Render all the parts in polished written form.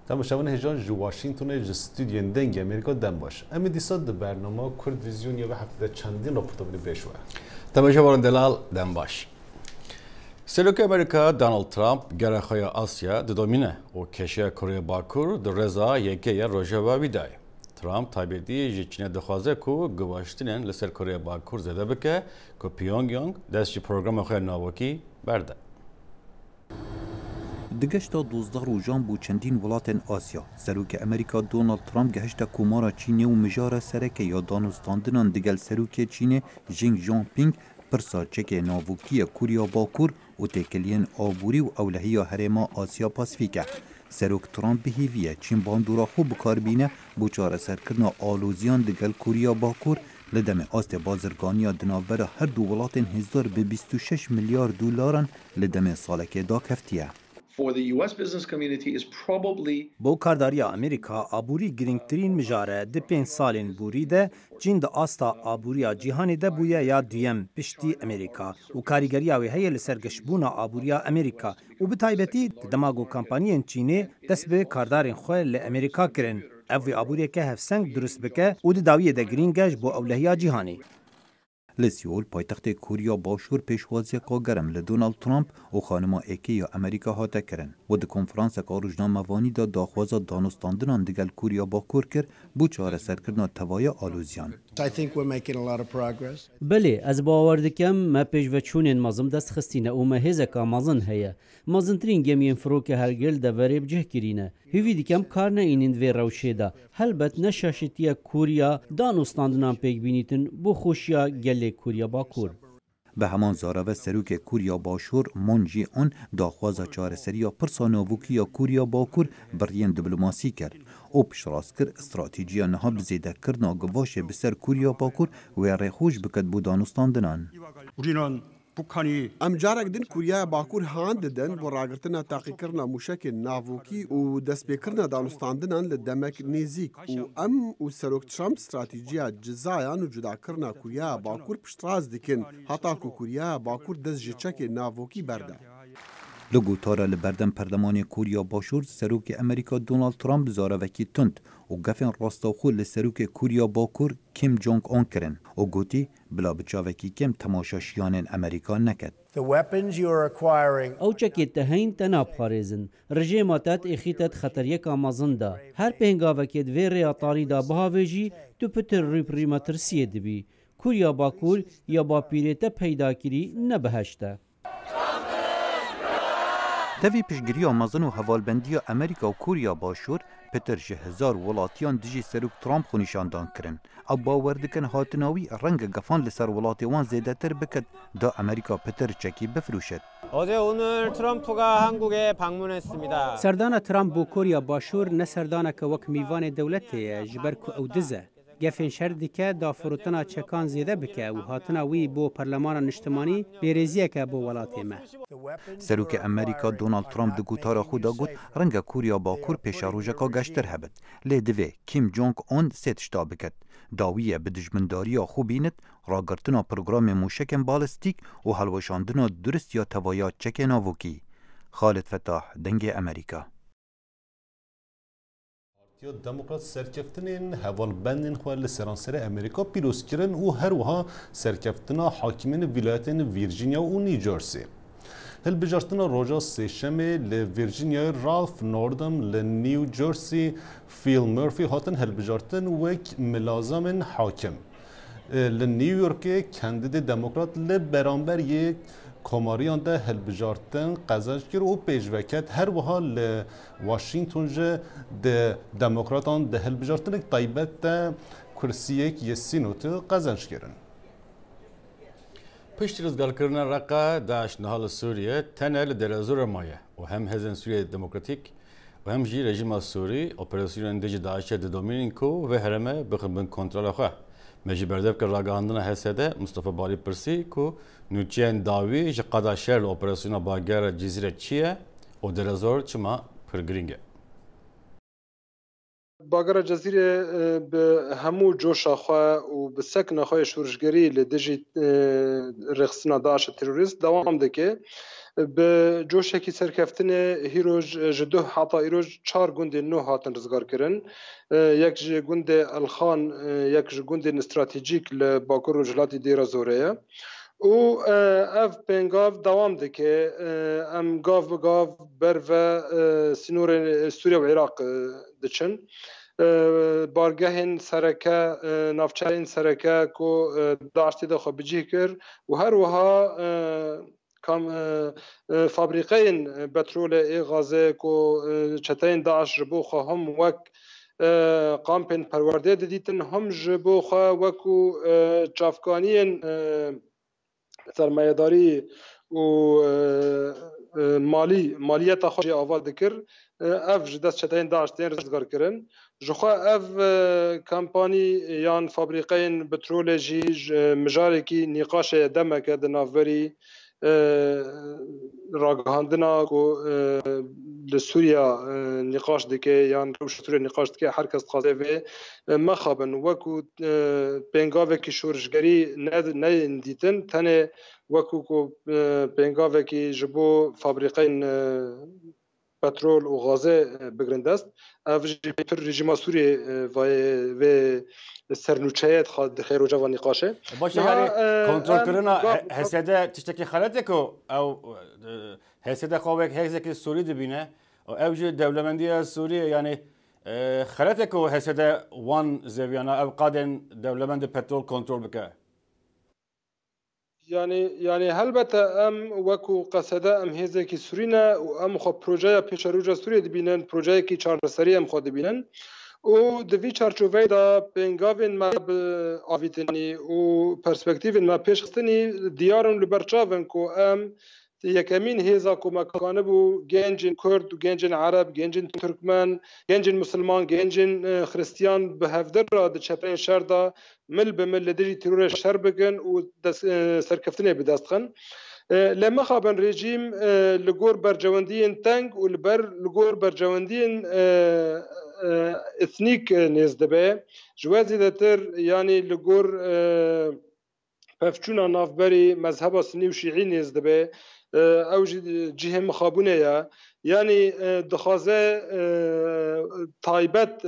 تماشاوان هجان جو واشنگتن جو استودیو دنگ امریکا دم باش. امی دیساد د برنامه کرد ویزیون یا به هفته چندین راپورت بری بشوه. تماشاوان دلال دم باش. سلوک امریکا دونالد ترامپ گرخای آسیا ددومینه و کشور کره باکور در رضا یکی روژاوا بیدای. ترامپ تایبیدی جیچنه دخوازه کو گواشتنن لسر کره باکور زده بکه که پیونگیانگ دستش پروگرام خیر ناوکی برده. دگشتا 12 روزان بو چندین ولاتن آسیا سروک امریکا دونالد ترامپ گهشتا کومارا چینه و مجارا سرکه یا دانستاندنان دگل سروک چینه جینگ جان پینگ پرسا چکه ناوکی کوریا باکور و تکلین آبوری و اولهی هرما آسیا پاسفیکه سروک ترامپ بهیویه چین باندورا خوب بکاربینه بو چاره سرکرنا آلوزیان دگل کوریا باکور لدم آست بازرگانی دناور هر دو ولاتن هزار به 26 میلیارد دلارن لدم سالکه دا کفتیه. بو کارداریا امریکا آبوری گرینگترین مجاره ده 5 سالین بوری ده جین ده آستا آبوریا جیهانی ده بویا یا دویم پشتی امریکا و کاریگریا وی هیل سرگشبونا آبوریا امریکا و بتایبتی دماغو کمپانیین چینی دست به کاردارین خواه لامریکا کرن اوی آبوریا که هفسنگ درست بکه و ده داویه ده گرینگش بو اولهیا جیهانی. لسیول پایتخت کوریا باشور پیشوازی کاگرم لدونالد ترامپ و خانما ایکی یا امریکا هاته کرن و ده کنفرانس کاروجنامه وانی دا داخوازا دانستاندنان دگل کوریا باکور کر بو چاره سرکرنا توای آلوزیان. بله از باور دکم ما پیش و چونین مازم دست خستینه و ما هزکا مازن هیا مازنترین گمین فروک هرگل ده وریب جه کرینه هیوی دکم کار نه اینند وی روشه ده هلبت نشاشتیا کوریا دانستاندنان پیک بینیتن بو خوشیا گله کوریا باکور. به همان زاراوه سروک کوریا باشور منجی اون داخوازا چاره سریا پرسانووکی یا کوریا باکور برین دیپلماسی کرد. او پشراس کر استراتیجیا نها بزیده کرنا گواشه بسر کوریا باکور و ریخوش بکد بو دانستاندنان. ام جارک دن کوریا باکور هاند دن و راگرتنا تاقی کرنا موشک ناووکی و دست بکرنا دانستاندنان لدمک نیزیک و ام و سروک ترامپ استراتیجیا جزایان و جدا کرنا کوریا باکور پشتراز دکن حتا کو کوریا باکور دست جچک ناووکی برده. لگو تارا لبردن پرلمان کوریا باشور سروک امریکا دونالد ترامپ زاراوکی تند و گفن راستاخو لسروک کوریا باکور کیم جونگ آن کرن و گوتی بلا بچاوکی کم تماشاشیان امریکا نکد. او چکیت تهین تناب خارزن رژیماتت اخیتت خطریک آمازن دا هر پهنگاوکید وی ریاطاری دا بهاویجی تو پتر ریپریمتر سید بی کوریا باکور یا با پیریت پیدا کری نبهشته. دوی پشگیری آمازن و حوالبندی امریکا و کوریا باشور پتر 1000 ولاتیان دیجی سروک ترامپ خونیشاندان کرن. او باوردکن هاتناوی رنگ گفان لسر ولاتی وان زیده تر بکد دا امریکا پتر چکی بفروشد. 오늘 트럼프가 한국에 방문했습니다. سردان ترامپ بو کوریا باشور نه سردان که وک میوان دولته جبر کو او دزه. گفن شردی که دا فروتنا چکان زیده بکه و هاتنا وی بو پرلمان نشتمانی بیرزیه که بو ولاتی ما. سروک امریکا دونالد ترامپ دگو تارا خودا گوت رنگ کوریا باکور پیشا روژکا گشتر هبد. لی دوی کیم جونگ اون ستشتا بکد. داویه به دجمنداری خوبینت راگرتنا پروگرام موشکن بالستیک و حلوشاندنا درست یا توایا چک ناوکی. خالد فتاح دنگ امریکا. یا دموکرات سرکفتنین حوال بندین خوال سرانسر امریکا پیروز کرن و هر وها سرکفتنا حاکمین ولایتین ویرجینیا و نیوجرسی. هل بجارتنا روجا سیشمه لویرجینیا رالف نوردم لنیوجرسی فیل مورفی هاتن هل بجارتن وک ملازم حاکم. لنیویورک کاندید دموکرات لبرانبر یک کماریان ده هل بجارتن قزنج کرد و پیشوکت هر وها لواشنگتن جه ده دموکراتان ده هل بجارتن یک طایبت ده کرسیک یسینوت قزنج کردن. پشت رزگار کردن رقا داعش نهال سوریه تنال درازور مایه و هم هزن سوریه دموکراتیک و هم جی رژیم سوری اپراسیون اندیج داعش ده دومینیکو و هرمه بخبن کنترل خواه. مجی بردب که راگاندن حسده مصطفی باری پرسی کو نوچین داوی جقادا شهر اپراسیون باگر جزیره چیه و درازور چما پرگرینگه. باگر جزیره به همو جوش خواه و به سکن خواه شورشگری لدیجی رخصنا داعش تروریست دوام دکه به جوشکی سرکفتن هیروج جدو حتی ایروج 4 گوند نو هاتن رزگار کرن یک گوند الخان یک گوند استراتژیک لباکور رجلاتی دیرا زوره و اف پنگاف دوام دکه ام گاف بگاف بر و سنور سوریه و عراق دچن بارگهن سرکه نافچهین سرکه کو داشتی دخو بجی کر و هر وها کام فابریقین پترول غازه کو چتین داعش بو خو هم وک قامپن پرورده دیتن هم جبو خو وکو چافکانین سرمایه‌داری و مالیت خوشی آواز دکر اف جدست چتین داعش تین رزگار کرن جخوا اف کمپانی یان فابریقین پترول جی مجاری کی نقاش دمک دنافوری راگهاندنا کو لسوریا نقاش دکه یان روش سوریا نقاش دکه هر کس خواهده و مخابن وکو پنگاوه کی شورشگری ندیتن تنه وکو کو پنگاوه کی جبو فابریقین پترول و غازه بگرنده است اوجی پر رژیم سوریه و سرنوچهیت خود خیر و جوان نقاشه باشه یعنی کنترل کردن حسیده تشتکی خلطه که او حسیده خوابک هیچ که سوری دبینه و اوجی دولمندی سوریه یعنی خلطه که حسیده وان زویانا او قادن دولمند پترول کنترل بکه يعني هلبته ام وكو قصده ام هزه کی سورينا و ام خو پروژه پیشروجا سوریه دبینن پروژه کی چارسری ام خو دبینن و دوی چارچوبه دا پنگاوین ما آویتنی و پرسپکتیوین ما پیشختنی دیارن لبرچاون کو ام یکمین هزا کمکانه بو گنجین کرد و گنجین عرب گنجین ترکمن گنجین مسلمان گنجین خریستیان به هفدر را د چپین شهر دا مل به مل لدری ترور شهر بگن و سرکفتنه بدست خن لما خابن رژیم لگور برجواندین تنگ و لگور برجواندین اثنیک نزدبه جوازی دتر یعنی لگور پفچونا نافبری مذهب سنی و شیعی نزدبه او جهه مخابونه یا یعنی دخوازه تایبت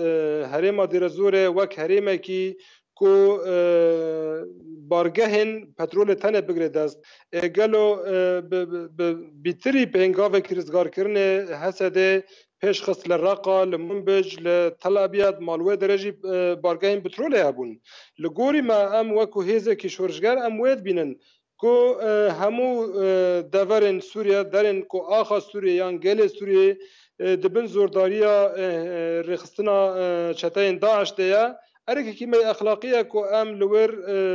هرما دیرزوره وک هرما کی کو بارگهن پترول تنه بگرد است اگلو بیتری پنگاوه کی رزگار کرنه حسده پیش خست لرقا لمنبج لتل ابيض مالوه درجه بارگهن پترول هبون لگوری ما ام وکو هیزه کی شورشگر ام وید بینن کو همو دورن سوریه درن کو آخا سوریه یان گل سوریه دبن زورداریا رخصتنا چتاین داعش دیا ارکی کی می اخلاقیه کو ام لور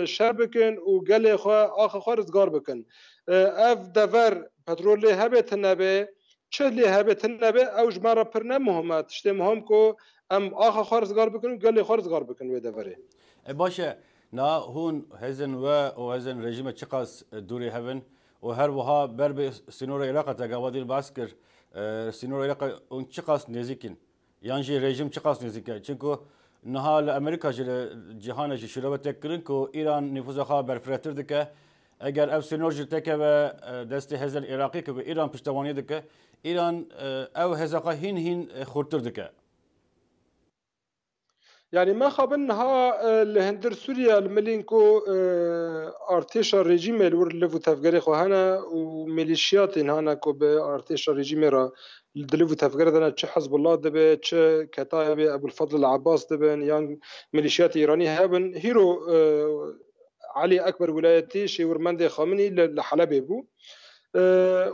شربکن و گل خو آخا خارزگار بکن اف دور پترول هبت نبه چه لی هبت نبه اوج مرا پر نه مهمت شته مهم کو ام آخا خارزگار بکن و گل خارزگار بکن و دوره باشه نا هون هزن و هزن رژیم چقاس دوری هون و هر وها بر به سنور عراق تقاودی باسکر سنور عراق اون چقاس نزدیکن یعنی رژیم چقاس نزدیکه چونکو نهال امریکا جهان شروع تکرین کو ایران نفوذ خا برفرتر دکه اگر اف سنور جتکه و دست هزن عراقی که ایران پشتوانی دکه ایران او هزاقا هین خورتر دکه يعني ما خابنها لهندر سوريا الملينكو ارتيشا ريجيم الور لفو تفجري خو هنا وميليشيات هنا كو بارتيشا ريجيم را دلفو تفجر دنا تش حزب الله دبه تش كتايب ابو الفضل العباس دبن يان ميليشيات ايراني هبن هيرو علي اكبر ولايتي شي ورمندي خامني لحلب بو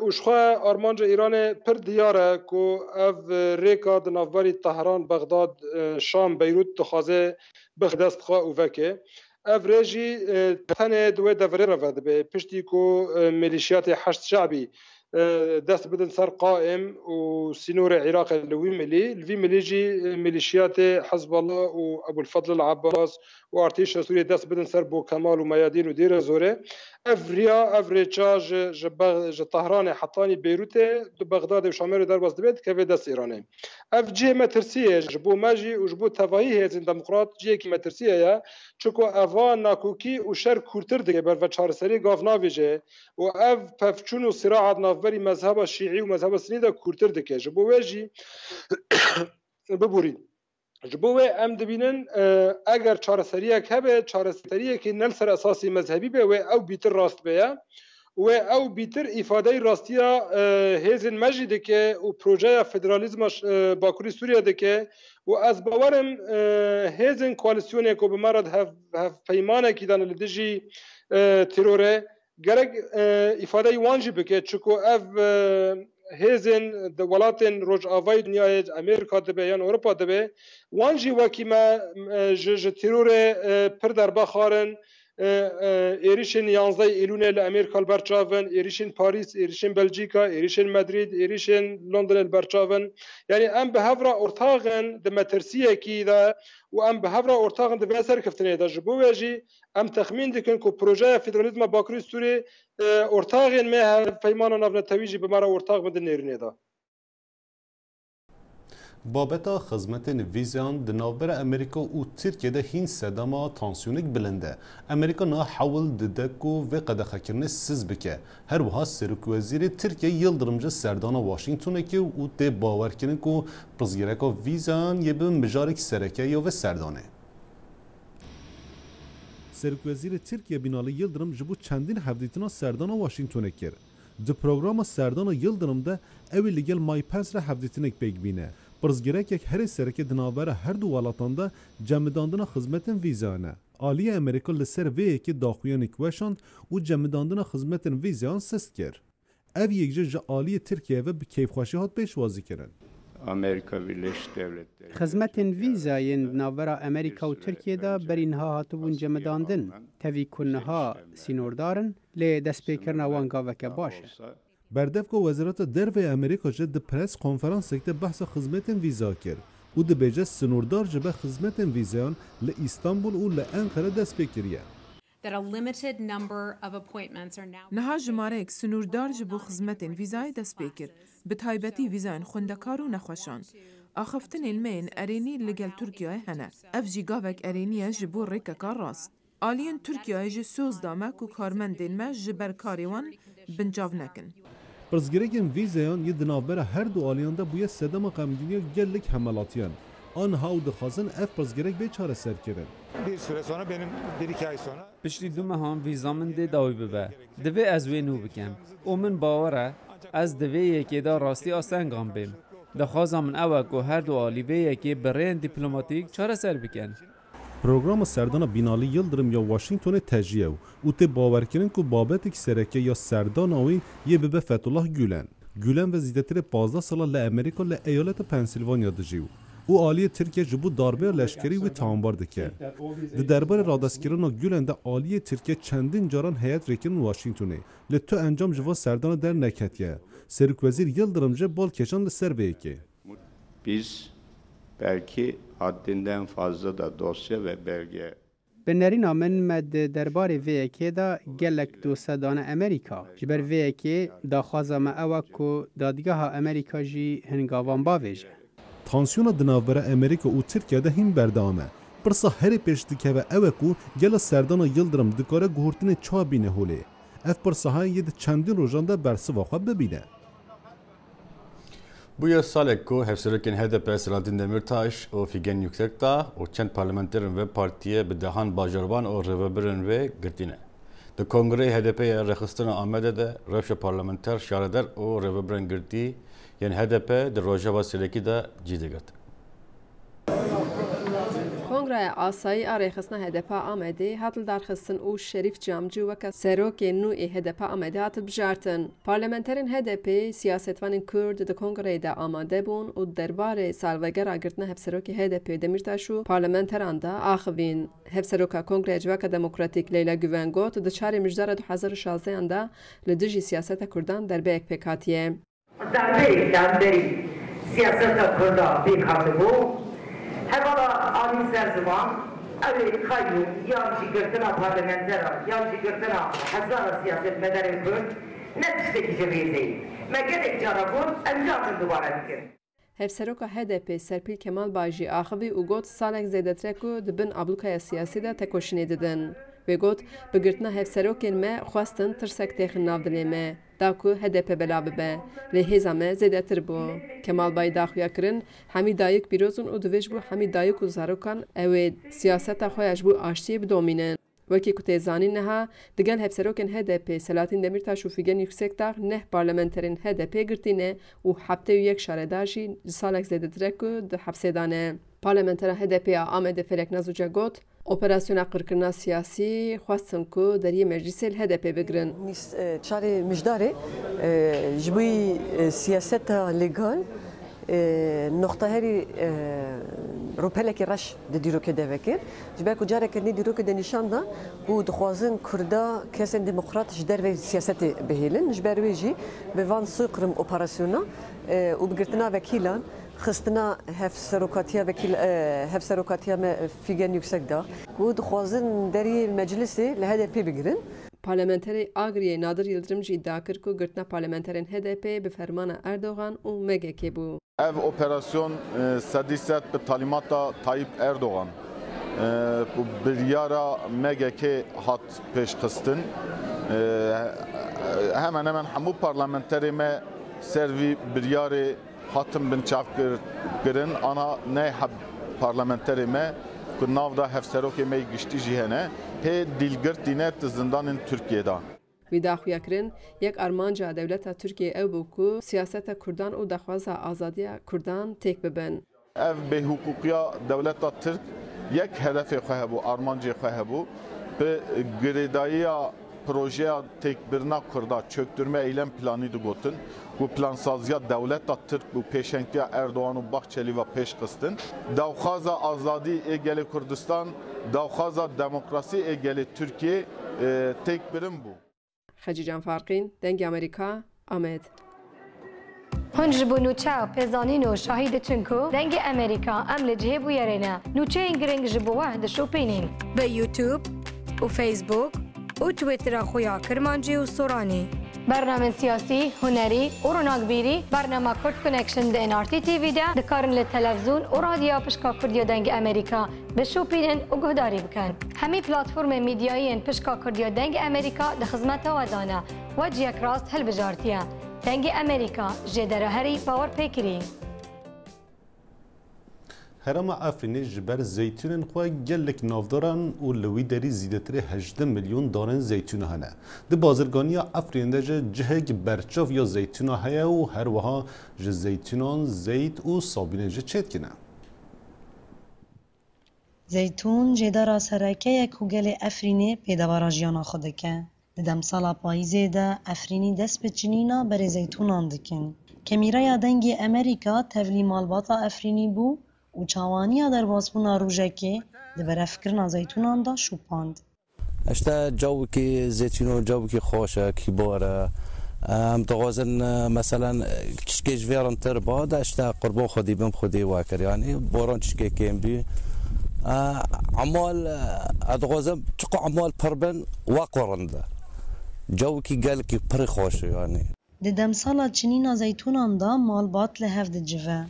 وشخوا آرمانج ایران پر دیاره کو اف ریکا دنافباری تهران بغداد شام بیروت تخازه بخدست خوا اوفکه اف ریجی تنه دوی دوره رفت به پشتی کو ملیشیات حشد شعبی دست بدن سر قائم و سنور عراق الوي ملي جي ميليشيات حزب الله وابو الفضل العباس وارتيش سوريا دست بدن سر بو كمال وميادين ودير زوره افريا افريتشا ج طهران حطاني بيروت بغداد وشامير درباز دبيت كيف داس ايراني اف جي مترسيه جبو ماجي وجبو تفاهي هزن ديمقراط جي كي مترسيه يا تشكو افا ناكوكي وشر كورتر دغه بر فچار سري غاف نافيجه و اف بفچونو صراع نافبري مذهب الشيعي ومذهب السني ده كورتر دغه جبو وجي ببوري جبوه ام دبینن اگر چارەسەریەک هەبێت چارەسەریەکی نەل سەر ئەساسی مەذهبی بێ و ئەو بیتر ڕاست بەیە و ئەو بیتر ئیفادەی ڕاستیە هێزن مەژی دکێ و پرۆژەیە فدرالیزمە باکووری سووریا دکێ و ئەس باوەرم هێزن کوالیسیۆنێک و بمەرەد هەفپەیمانێکی دانە لە دژی تیرۆرێ گەرەک ئیفادەی وانجی بکێت چکۆ ئەv هێزن وڵاتên rojavayê dünyayê Amerîka dibe yan Ewropa dibe wan jî wekî me ji tîrorê pir derbaxarin êrişên 11 Îlûnê li Amerîka li berçavin, êrişên Parîs, êrişên Belçîka, êrişên Madrid, êrişên Londonê li berçavin. Yani em bi hevra ortaxin di metirsiyekî de û em bi hevra ortaxin di vê serkeftinê de ji bo wê jî em texmîn dikin ku projeya federalizma Bakurî Sûrî ortaxên me peymana navnetewî jî bi me re ortax bin di nêrînê de. بابتا خدمتên vîzeyan di navbera Amerîka û Tirkiyeyê hîn sedema tansiyonek bilind e. Amerîka niha hewil dide ku vê qedexekirinê siz bike. Her wiha Serokwezîrê Tirkiye Yıldırım serdana Washingtonekê û tê bawerkirin ku pirzgireka vîzeyan yê bi mijarek serekeyê ve serdanê. Serokvezîrê Tirkiye Binali Yıldırım ji bo çendîn hevdîtina serdana Washingtonê kir. Di programa serdana Yıldırım de ew ê li gel May Pence re hevdîtinek pêk bîne. Pirzgirekek herê sereke di navbera her du welatan de cemidandina xizmetên vîzeyan e. Aliya Amerîka li ser vê yekê daxuyanek weşand û cemidandina xizmetên vîzeyan sist kir. Ev yek ji aliyê Tirkiye ve bi keyfxweşî hat pêşwazî kirin. Amerika Birleşik Devletleri. Xizmetên vîzayên navbera Amerîka û Tirkiyeyê berî niha hatibûn cemidandin. Tevî ku niha sînordarin lê destpêkirina wan gaveke baş e. Berdevka Wezareta Dervê Amerîka ji di pres konferansekê behsa xizmetên vîza kir û dibêje sinordar ji be xizmetên vîzayan li İstanbul û li Enqere dest pê kiriye. Niha jimareyek sinûrdar ji bo xizmetên vîzayê dest pê kir, bi taybetî vîzayên xwendekar û nexweşan. Axiftinên me yên erênî li gel Tirkiyeyê hene. Ev jî gavek erênî ye ji bo rêkeka rast. Aliyên Tirkiyeyê jî söz dame ku karmendên me ji ber karê wan bincav nekin. Pirzgirekên vîzeyan yê di navbera her du aliyan de bûye sedema qemgîniya gelek hemelatiyan. Aniha û dixwazin ev pirzgirek bê çareser kirin. Bir süre sonra benim 1-2 ay sonra piştî du mehan vîza min dê dawî bibe. Divê ez wê nû bikim. û min bawer e ez di vê yekê de rastî asengan bêm. Dixwaza min ew e ku her du alî vê yekê bi rêyên dîplomîtîk çareser bikin. Programa serdana Binali Yıldırım ya Washingtonê tejiye û tê bawerkirin ku babetek sereke ya serdana wî yê bibe Fethullah Gülen. Gülen ve zîdetirê 15 sala li Amerîka li eyaleta Pensilvanya dijî û aliyê Tirkiye ji bo darbeya leşkerî wê tawanbar dike. Di derbarê radestkirina Gülen de aliyê Tirkiye çendîn caran heyet rêkirin Washingtonê li tu encam ji va serdana derneketiye. Serokvezîr Yıldırım ji balkeşan li ser vê yekê. Biz belki haddinden fazla da dosya ve belge. Bi nerîna min me di derbarê vê yekê de gelek dosedana Amerîka. Ji ber vê yekê daxwaza me ew e ku dadgeha Amerîka jî hingavan bavêje. Tansiyona di navbera Amerîka û Tirkiyeyê de hîn berdewam e. Pirsa herê pêş dikeve ew e ku gela serdana Yıldırım dikare guhurtinê çawa bîne holê. Ev pirsahayê yê di çendîn rojan de bersiva xwe bibîne. Bu yıl salek ku hevserokên HDP Selahattin Demirtaş û Figen Yüksekdağ û çend parlamenterin ve partiye bi dehan bajarban û rêvebirin ve girtîne. Di Kongreyê HDP'ye rexistina Amedê de rewşa parlamenter şareder û rêvebirin girtî yên HDP di Rojava Sêlekî de cî digirt. Kongraya Asayî a rêxistina HDP Amedê hat li darxistin û Şerîf Camcî weke serokên nû ê HDP Amedê hat bijartin. Parlamenterên HDP siyasetvanên Kurd di Kongreyê de amade bûn û derbarê salvegera girtina hevserokê HDP Demirtaş û parlamenteran da axivîn. Hevseroka Kongreya Civaka Demokratîk Leyla Güven got di çarê mijdara 2016 da li dijî siyaseta Kurdan derbeyek pêk hatiye. Derbeyekten derî siyaseta Kurda pêk hatibû. Hevala alî ser ziman أولي خايو يامشي قرتنا بارلمنترا يامشي قرتنا حزارة سياسة مدني كرد نتشتكي جبيزي ما قدك جاربون أنجام من دوباره بكر هفسروکا HDP سرپیل کمال باجی آخوی و گوت سالک زیدتره کو دبن ابلوکای سیاسی دا تکوشنی ددن و گوت بگرتنا هفسروکن ما خواستن ترسک تیخن نافدلی ما داکو HDP بلا ببه لحیزا ما زیدتر بو کمال باجی داخویا کرن همی دایک بیروزون و دویش بو همی دایک و زاروکان اوید سیاست خویش بو آشتی بدومینن وکی کتیزانی نها دگل هفسروکن HDP سلاتین دمیرتاش و فیگن یکسک داغ نه پارلمنترین HDP گرتینه و حبته یک شارداجی سالک زیدتره کو ده حبسه دانه پارلمنتر HDP آمده فلک نزوجه گوت اپراسیون قرکرنا سیاسی خواستن کو در یه مجلس HDP بگرن چاره مجداره جبوی سیاست لگال نقطه هری روپلکی رش دیرو که دوکر جبر کجاره کنی دیرو که دنیشان دا و دخوازن کردا کسان دموکراتش در و سیاست بهیلن جبر ویجی به وان سوقرم اپراسیونا و بگرتنا وکیلان خستنا هف سروکاتیا فیگن یکسک دا و دخوازن دری مجلسی لHDP بگیرن پارلمنتری آگریه نادر یلدرم جی iddia kir ku girtina parlamenterên HDP bi fermana Erdogan û MGK bû. Ev operasyon sedîset bi talimata Tayyip Erdogan biryara MGK hat pêşxistin. Hemen hemen hemû parlamenterê me servî biryarê hatin binçav kirin ana ne heb parlamenterê me ku nav da hevserokê me giştî jî hene hê dîlgirtîne ti zindanên Tirkiyeyê. Wî daxuya kirin yek armanca dewleta Tirkiye ew bû ku siyaseta Kurdan û daxwaza azadiya Kurdan têk bibin. Ev bêhukûkiya dewleta Tirk yek hedefê xwe hebû, armancê xwe hebû bi girêdayiya projeya têkbirina Kurda çöktürme eylem planî digotin ku plansaziya dewleta Tirk û pêşengiya Erdogan û Baxçelî ve pêşxistin. Dawxaza azadî ê gelê Kurdistan, dawxaza demokrasî ê gelê Tirkiye têkbirin bû. Xecican Farqîn, Dengê Amerîka, Amed. Hûn ji bo nûçe pêzanîn û şahî diçin ku dengê Amerîka em li cihê bûyerê ne. Nûçeyên giring ji bo we dişopînin. Bi YouTube û Facebook û Twitter'a xwe ya Kirmancî û Soranî. Bername siyasî, hunerî û ronakbîrî, bernama Kurd Connection di NRT TV de dikarin li televizyon û radyoya pişka Kurdiya dengê Amerîka bişopînin û guhdarî bikin. Hemî platformên mîdyayî pişka Kurdiya dengê Amerîka di xizmeta we dane. We ciyek rast hilbijartiye. Dengê Amerîka jê dereherî bawer pêkirî. Herêma Efrînê ji ber zeytûnên xwe gelek navdaran û li wî derî zîdetirê 18 milyon danên zeytûn hene. Di bazirganiya Efrînê de ji cihek berçav ya zeytûna heye û her wiha ji zeytûnan zeyt û sabînê jî çêdikine. Zeytûn jêdara serekeyek ku gelê Efrînê pêdevara jiyana xwe dike. Di demsala payîzê de Efrînî dest bi çinîna berê zeytûnan dikin. Kemîreya dengê Amerîka tevlî malbata Efrînî bû û çawaniya derbasbûna rûjekê di berevkirina zeytûnan da şûpand. Eşte cawekî zeytûno cawekî xweş e kîbar e. Em dixwazin meselen tişkê ji vêran tir ba de eşte qurban xwedî bim xwedî we kir yanî boran tişkekên bî. Emal dixwazim çiqo emal pir bin we qorin de. Cawekî gelekî pirî xweş e yanî. Di demsala çinîna zeytûnan da malbat li hev dicive.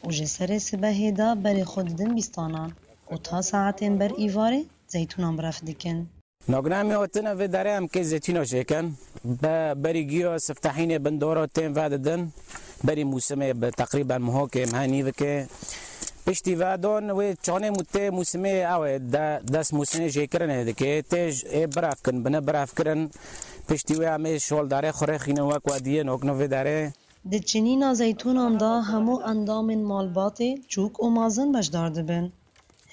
û ji serê sibehê de berê xwe didin bîstanan û ta saetên ber îvarê zeytûnan biref dikin. Nogramê otina vê derê em kê zeytûna çêkin berî giya siftehînê bindora tên ve didin berî mûsimê bi teqrîben mihokê em henîvikê piştî ve don wê çanê mû tê mûsimê ew ê dest mûsimê jêkirinê dike tê ê birevkin bine birevkirin piştî wê em ê şoldarê xurexînin wek we diyên okna vê derê. Di çinîna zeytûnan da hemû endamên malbatê çûk û mazin beşdar dibin.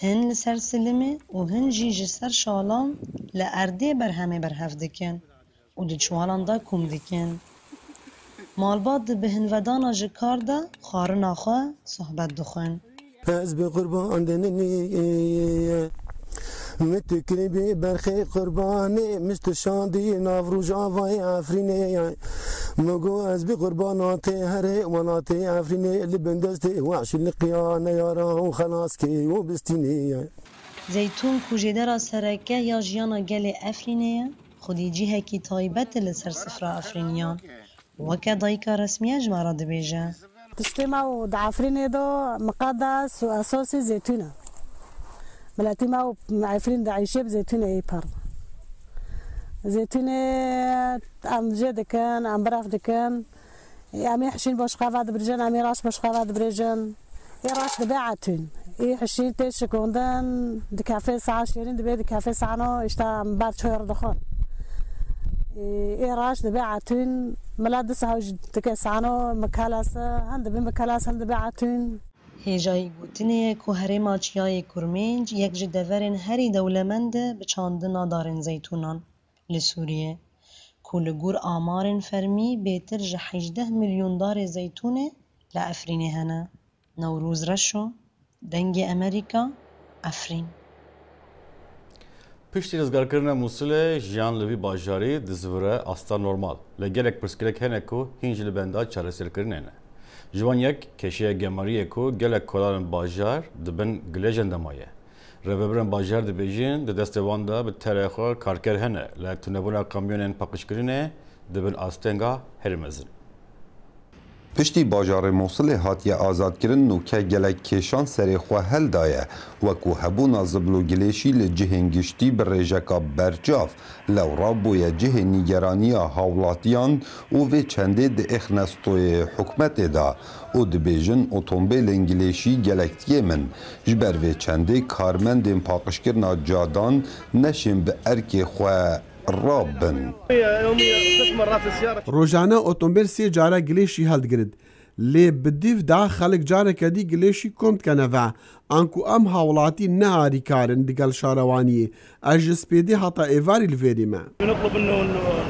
Hin li ser silimê û hin jî ji ser şalan li erdê berhemê berhev dikin û di çwalan da kûm dikin. Malbat di bihinvedana ji kar de xwarina xwe sohbet dixwin. Ez bi qurban denî متكربي برخي قرباني مستشاندي نافروجا واي عفريني مگو از بي قرباناتي هري وناتي عفريني اللي بندستي وعش اللقيانه يا راو خلاص كي وبستيني زيتون كوجيدرا سركه يا جيانا جالي أفرينية خودي جيها كي طايبت لسر سفرة أفرينيان وكا دايكا رسمية جمارة دبيجة تشتيما دعفرين دو مقدس وأساسي زيتونة بلاتيما وعفرين دعيشة بزيتونة أي بار زيتونة أم جدكن أم براف دكن أمي حشين باش خافات برجن أمي راش باش خافات برجن راش دباعتون حشين تشكوندن دكافي ساعة شيرين دبي دكافي ساعة نو إشتا بعد شهر دخان راش دباعتون ملاد ساعة دكاسانو مكالاس هند بمكالاس هند باعتون هجای گوتنه که هرما چیای کرمنج یک جدورن هری دولمند بچاندنا دارن زیتونان لسوریه که لگور آمارن فرمی بیتر جه 18 میلیون دار زیتونه لأفرینه هنه نوروز رشو دنگ امریکا افرین پشتی رزگارکردن موسول جیان لوی باجاری دزوره آستا نورمال لگلک پرسکلک هنه که هینج لبنده چارسر کردنه جوان یک کشیه گماریه که گلک کلارن باجار دبن گلیجن دمایه رببرن باجار دبیجین دستوان دا به تاریخ کارکر هنه لتونبونا کامیونن پاکشکرینه دبن آستنگا هرمزن پشتی باجار موصل هاتیه آزاد کرن و که گلک کشان سری خواه هل دایه وکو هبونا زبلو گلیشی لجهنگشتی بر ریجکا برجاف لورا بویا جه نیگرانیا هاولاتیان و وی چنده ده اخنستوی حکمت دا و دبیجن اوتومبیل انگلیشی گلکتیه من جبر وی چنده کارمندین پاقشکرنا جادان نشین به ارک خواه رابن روزانه اتومبیل سی جاره گلیشی هلدگرد لی بدیف دا خلق جاره کدی گلیشی کمت کنه و انکو ام هاولاتی نهاری کارن دگل شاروانی اجس پیدی حتا ایواری الویدی ما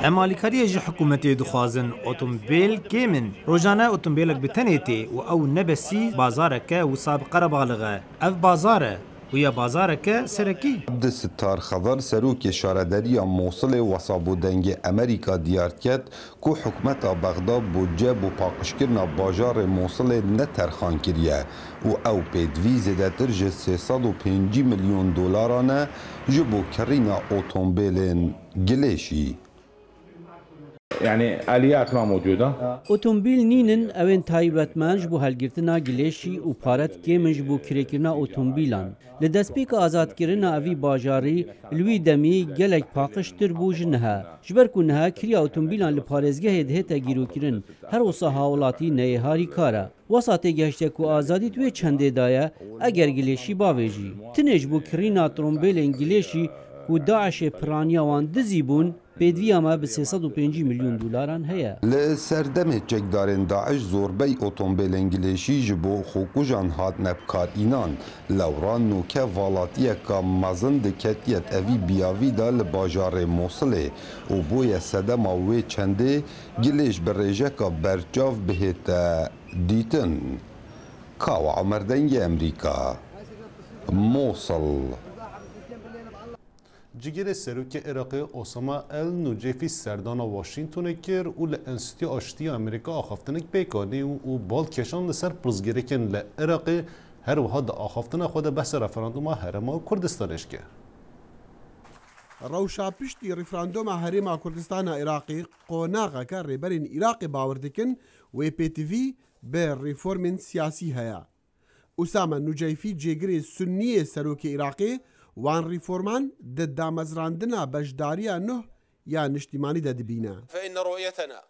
امالیکاری جی حکومتی دخوازن اتومبیل کیمن روزانه اتومبیلک بتنیتی و او نبسی بازارکه و سابقه ربالغه اف بازاره ويا بازارك سركي عبد الستار خضر سروك شاردري موصل وصابو دنگ امريكا دياركت كو حكمت بغداد بوجب و پاقشكرنا باجار موصل نترخان كريه و او بيدوي زدتر ج 350 مليون دولارانه جبو كرينا اوتومبيلين گليشي يعني آليات ما موجودة اوتومبيل نينن اوين تايبت منج بو هلگرتنا گليشي و پارت كيمج بو كريكرنا اوتومبيلان لدسپيك آزاد كرنا اوي باجاري لوي دمي گلك پاقشتر بو جنها جبر كنها كريا اوتومبيلان لپارزگه دهتا گيرو كرن هر وصا هاولاتی نيهاري كارا وساته گشتك و آزادي توي چنده دايا اگر گليشي باويجي تنج بو كرينا ترومبيل گليشي و داعش پرانيا وان دزيبون پیدوی ما به 350 میلیون دلاران هيا لسردم چکدارن داعش زوربی اوتومبیل انگلیشی جبو خوکوجان هات نبکار اینان لوران نوکه والاتیه که مزن دکتیت اوی بیاوی دا لباجار موصله و بوی سدم آوی چنده گلیش برریجه که برجاف بهت دیتن کاو عمردنگ امریکا موصل جگیر سروک عراقی اسامه النجیفی سردان واشنگتن کر و لانستیتو آشتی امریکا آخافتنک بیکانی و بالکشان لسر پرزگیرکن لعراقی هر وحد آخافتن خود بحث رفراندوم هرما کردستانش کرد. روشا پشتی رفراندوم هرما کردستان عراقی قوناغا که ریبرین عراقی باوردکن و پی تی وی به ریفورمن سیاسی هیا. اسامه النجیفی جگیر سنی سروک عراقی وان ريفورمان ضد مزراندنا بجداريا نه يا نشتماني دبينا فإن رؤيتنا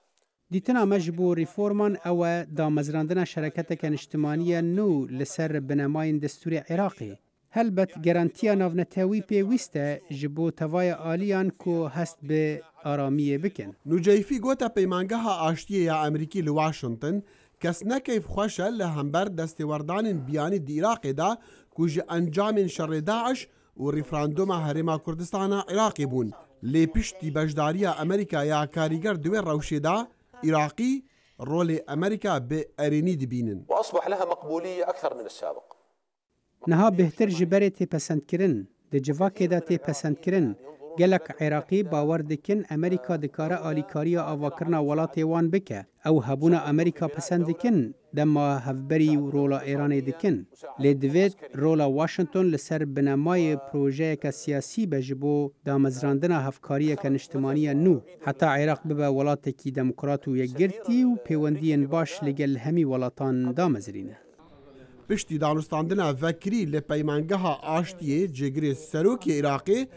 دیتنا مجبو ريفورمان او دا مزراندنا شركتك اجتماعية نو لسر بنماين دستوري عراقي هل بت جرانتيا نافنتاوي بيويستا جبو توايا آليان كو هست به آرامية بكن نجيفي قوتا بيمانگاها آشتية يا امريكي لواشنطن کس نکیف خوشه لهمبر دستوردان بیانی دی عراقی دا کج انجام شر داعش و ریفراندوم هرما کردستان عراقی بون لی پشتی بجداریا امریکا یا کاریگر دوی روشه دا عراقی رول امریکا به ارینی دبینن وأصبح لها مقبولية أكثر من السابق نها بهتر جبری تی پسند کرن ده جواکی دا تی پسند کرن گلک عراقی باور دکن امریکا دکاره آلیکاری آواکرنا ولاتی وان بکه او هبونا امریکا پسند دکن دما هفبری و رولا ایران دکن لی دوید رولا واشنطن لسر بنمای پروژه که سیاسی بجبو دا مزراندنا هفکاری که نشتمانی نو حتی عراق ببا ولات کی دموکرات و یگرتی و پیوندین باش لگل همی ولاتان دا مزرینه. پشتی دانستاندنا وکری لپیمانگها آشتیه جگری سروکی عراقی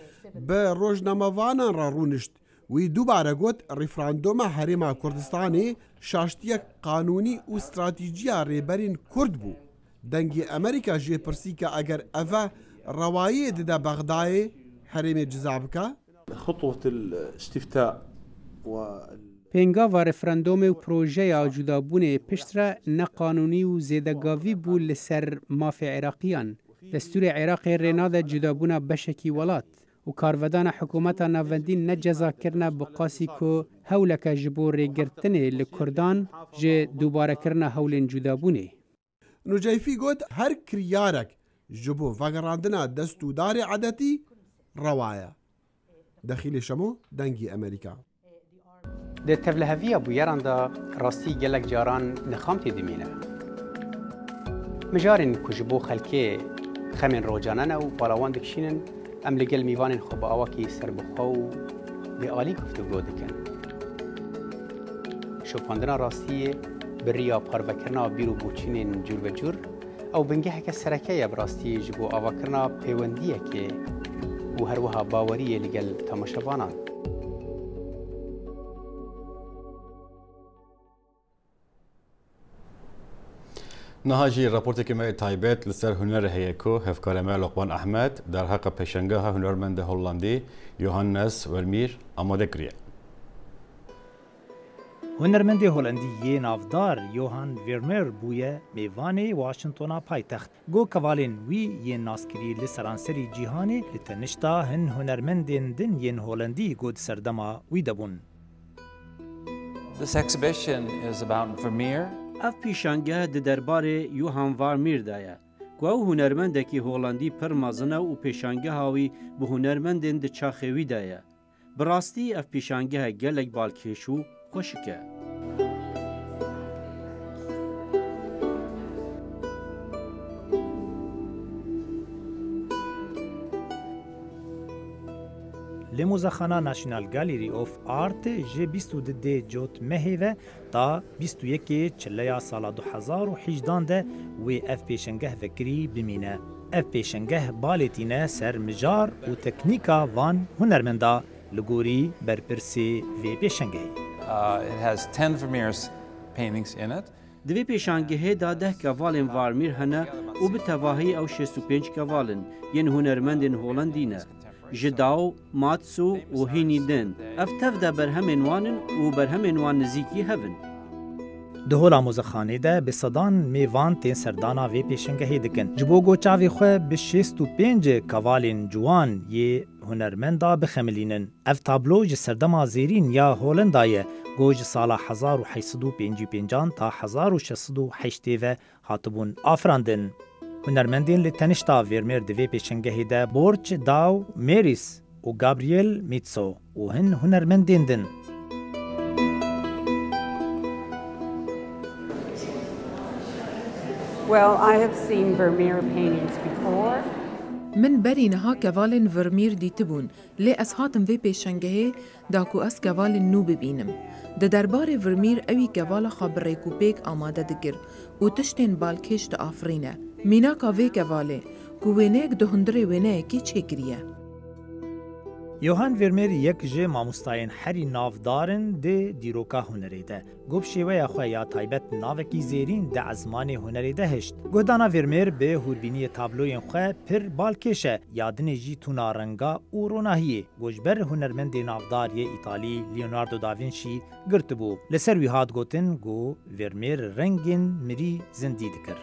به روزنامه‌وانان را رونشت وی دوباره گوت ریفراندوم هرما کردستانی شاشتیک قانونی و استراتیجیا ریبرین کرد بو. دنگی امریکا جه پرسی که اگر اوه روایی ده بغدای هرم جزابکا خطوة الاستفتاء و پنگا و رفراندوم و پروژه جدابون پشتره نقانونی و زیدگاوی بو لسر ماف عراقیان. دستور عراق رناد جدابون بشکی ولات و کارودان حکومت نوندین نجزا کرنا بقاسی که هولک جبور ریگرتنه لکردان جه دوباره کرنا هولین جدابونه. نجایفی گوت هر کریارک جبو وگراندنا دستودار عدتی روایا. داخل شمو دنگی امریکا. ده تفلهوی بویران دا راستی گلک جاران نخامتی دمینه. مجارن کجبو خلکه خمین روجانن و بالاوان دکشینن ام لگل میوان خوب آواکی سر بخو به آلی گفتگو دکن. شوپاندنا راستی بریا پاروکرنا بیرو بوچینن جور و جور او بنگه که سرکه براستی جبو آواکرنا پیوندیه که و هر وها باوریه لگل تماشاوانان. نهاجی راپورتی که ما تایبت لسر هنر هیکو هفکار ما لقمان احمد در حق پیشنگاه هنرمند هلندی یوهانس ورمیر آماده کریه. هنرمند هلندی نافدار یوهان ورمیر بویه میوان واشنطن پایتخت گو کوالین وی ی ناسکری لسرانسری جهانی لتنشتا هن هنرمندین دن ین هلندی گود سردما وی دبون. This exhibition is about Vermeer. اف پیشانگه د دربار یوهان وارمیر دایه. گو هنرمندکی هلندی پر مازنه و پیشانگه هاوی به هنرمندین د چاخوی دایه. براستی اف پیشانگه گلک بالکیشو خوشکه. لموزخانه ناشنال گالری آف آرت جه 22 جوت مهیوه تا 21 چلیا سال 2018 ده و اف پیشنگه فکری بمینه. اف پیشنگه بالتینه سر مجار و تکنیکا وان هنرمندا لگوری برپرسی و پیشنگه. It has 10 Vermeer's paintings in it. دوی پیشانگه داده کوالن وارمیر هنه و به تواهی او 65 کوالن ین هنرمندین هولندینه. جداو ماتسو و هینیدن افتف ده برهمنوانن و برهمنوان نزیکی هفن. دهولا موزخانه ده به صدان میوان تین سردانا و پیشنگهی دکن. جبو گوچاوی خواه به 65 کوالین جوان یه هنرمندا بخملینن. اف تابلو جه سردما زیرین یا هولندایه گوج سالا 1855 تا 1608 و هاتبون آفراندن. هنرمندین لتنشتا ورمیر دوی پیشنگهی ده بورچ داو میریس و گابریل میتسو و هن هنرمندین دن. Well, I have seen Vermeer paintings before. من بری نها کوالن ورمیر دیتبون لی از هاتم وی پیشنگهی داکو از کوالن نو ببینم. ده دربار ورمیر اوی کوال خبر ریکوپیک آماده دگر و تشتین بالکش ده آفرینه. مینا کا وی کواله کوینک دهندره وینه کی چکریه. یوهان ورمیر یک جه ماموستاین هری نافدارن ده دیروکا هنری ده. گوب شیوه خواه یا تایبت ناوکی زیرین ده ازمان هنری ده هشت. گودانا ورمیر به هوربینی تابلوین خواه پر بالکشه یادن جی تونا رنگا و روناهیه. گوشبر هنرمند نافداری ایتالی لیوناردو داوینشی گرت بو. لسر وی هاد گوتن گو ورمیر رنگین مری زندی دکر.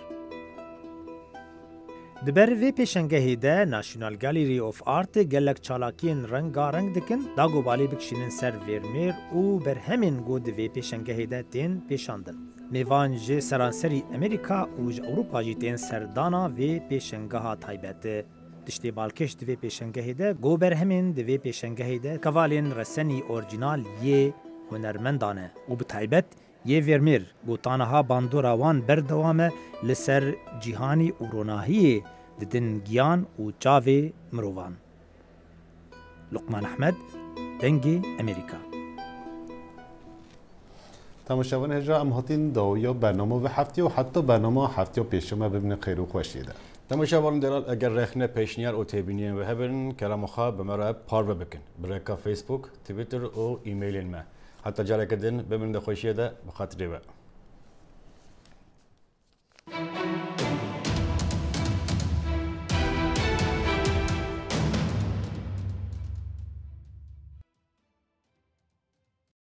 دبر وی پیشنگهی ده ناشنال گالری آف آرت گلک چالاکین رنگارنگ دکن داگو بالی بکشینن سر ورمیر و بر همین گود وی پیشنگهی ده تین پیشاندن. میوان جه سرانسری امریکا و جه اروپا جی تین سردانا وی پیشنگه تایبت. تشتی بالکش دوی پیشنگهی ده گو بر همین دوی پیشنگهی ده کوالین رسنی اورجینال یه هنرمندانه و به تایبت یه ورمیر گوتانها باندورا وان بردوامه لسر جیهانی و روناهی ددن گیان و چاوی مروان. لقمان احمد، دنگی امریکا. تماشاوان هجا ام هاتین داویا برنامه و هفته و حتی برنامه هفته و پیشمه ببینه خیر و خوشیده. تماشاوان دلال اگر رخنه پیشنیار او تبینین و هبن کلام خواب بمرا پار بکن. برای فیسبوک، توییتر و ایمیل ما. حتی جالب کردن ببینید خوشیده بخاطر